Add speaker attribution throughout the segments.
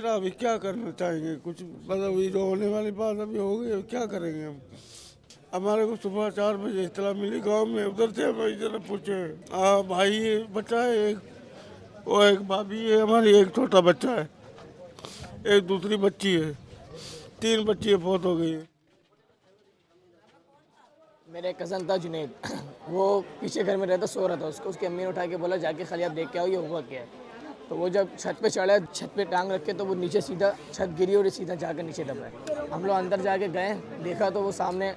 Speaker 1: फिर अभी क्या करना चाहेंगे, कुछ मतलब ये जो होने वाली बात अभी हो गई, क्या करेंगे हम। हमारे को सुबह 4 बजे इतला मिली गांव में, उधर से हम इधर पूछे। भाई बच्चा है एक, वो एक भाभी है हमारी, एक छोटा बच्चा है, एक दूसरी बच्ची है, 3 बच्ची फौत हो गई है।
Speaker 2: मेरे कज़न था जुनैद, वो पीछे घर में रहता, सो रहा था। उसको उसकी अम्मी ने उठा के बोला जाके खाली आप देख के आओ ये हुआ क्या है। तो वो जब छत पे चढ़ा, छत पे टांग रखे, तो वो नीचे सीधा छत गिरी और सीधा जाकर नीचे दबा है। हम लोग अंदर जाके गए, देखा तो वो सामने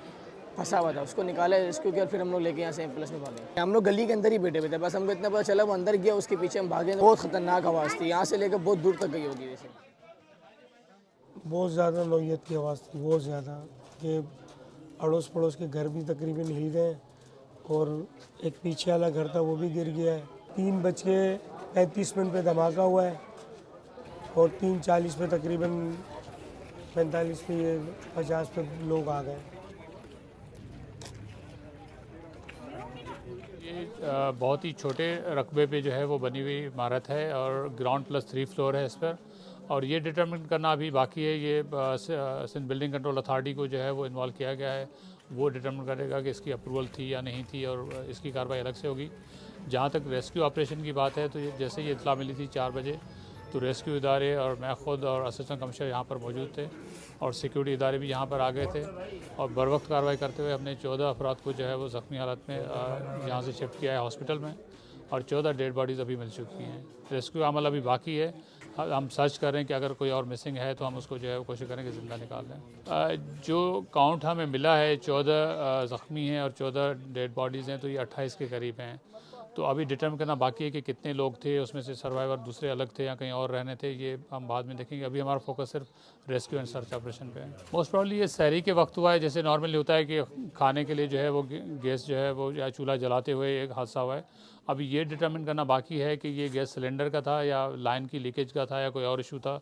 Speaker 2: फंसा हुआ था। उसको निकाला, रेस्क्यू किया, फिर हम लोग लेके यहाँ से एम्बुलेंस में भागे। हम लोग गली के अंदर ही बैठे हुए थे, बस हमको इतना पता चला वो अंदर गया, उसके पीछे हम भागे। बहुत खतरनाक आवाज़ थी, यहाँ से लेकर बहुत दूर तक गई होगी वैसे।
Speaker 3: बहुत ज़्यादा नौयत की आवाज़ थी, बहुत ज़्यादा, कि अड़ोस पड़ोस के घर भी तकरीबन हिल गए और एक पीछे वाला घर था वो भी गिर गया है। 3:35 पे धमाका हुआ है और 3:40 पे तकरीबन 45 पे ये 50 पे लोग आ गए।
Speaker 4: ये बहुत ही छोटे रकबे पे जो है वो बनी हुई इमारत है और ग्राउंड प्लस 3 फ्लोर है इस पर। और ये डिटरमिन करना अभी बाकी है, ये सिंध बिल्डिंग कंट्रोल अथॉरिटी को जो है वो इन्वॉल्व किया गया है। वो डिटरमिन करेगा कि इसकी अप्रूवल थी या नहीं थी और इसकी कार्रवाई अलग से होगी। जहाँ तक रेस्क्यू ऑपरेशन की बात है, तो जैसे ये इतला मिली थी 4 बजे, तो रेस्क्यू इदारे और मैं ख़ुद और असिस्टेंट कमिश्नर यहाँ पर मौजूद थे और सिक्योरिटी इदारे भी यहाँ पर आ गए थे और बर वक्त कार्रवाई करते हुए हमने 14 अफराद को जो है वो ज़ख्मी हालत में यहाँ से शिफ्ट किया है हॉस्पिटल में और 14 डेड बॉडीज़ अभी मिल चुकी हैं। रेस्क्यू अमल अभी बाकी है, हम सर्च कर रहे हैं कि अगर कोई और मिसिंग है तो हम उसको जो है वो कोशिश करेंगे ज़िंदा निकाल लें। जो काउंट हमें मिला है 14 ज़ख्मी हैं और 14 डेड बॉडीज़ हैं, तो ये 28 के करीब हैं। तो अभी डिटरमिन करना बाकी है कि कितने लोग थे, उसमें से सर्वाइवर दूसरे अलग थे या कहीं और रहने थे, ये हम बाद में देखेंगे। अभी हमारा फोकस सिर्फ रेस्क्यू एंड सर्च ऑपरेशन पे है। मोस्ट प्रॉब्ली ये सहरी के वक्त हुआ है, जैसे नॉर्मली होता है कि खाने के लिए जो है वो गैस जो है वो या चूल्हा जलाते हुए एक हादसा हुआ है। अभी ये डिटरमिन करना बाकी है कि ये गैस सिलेंडर का था या लाइन की लीकेज का था या कोई और इशू था।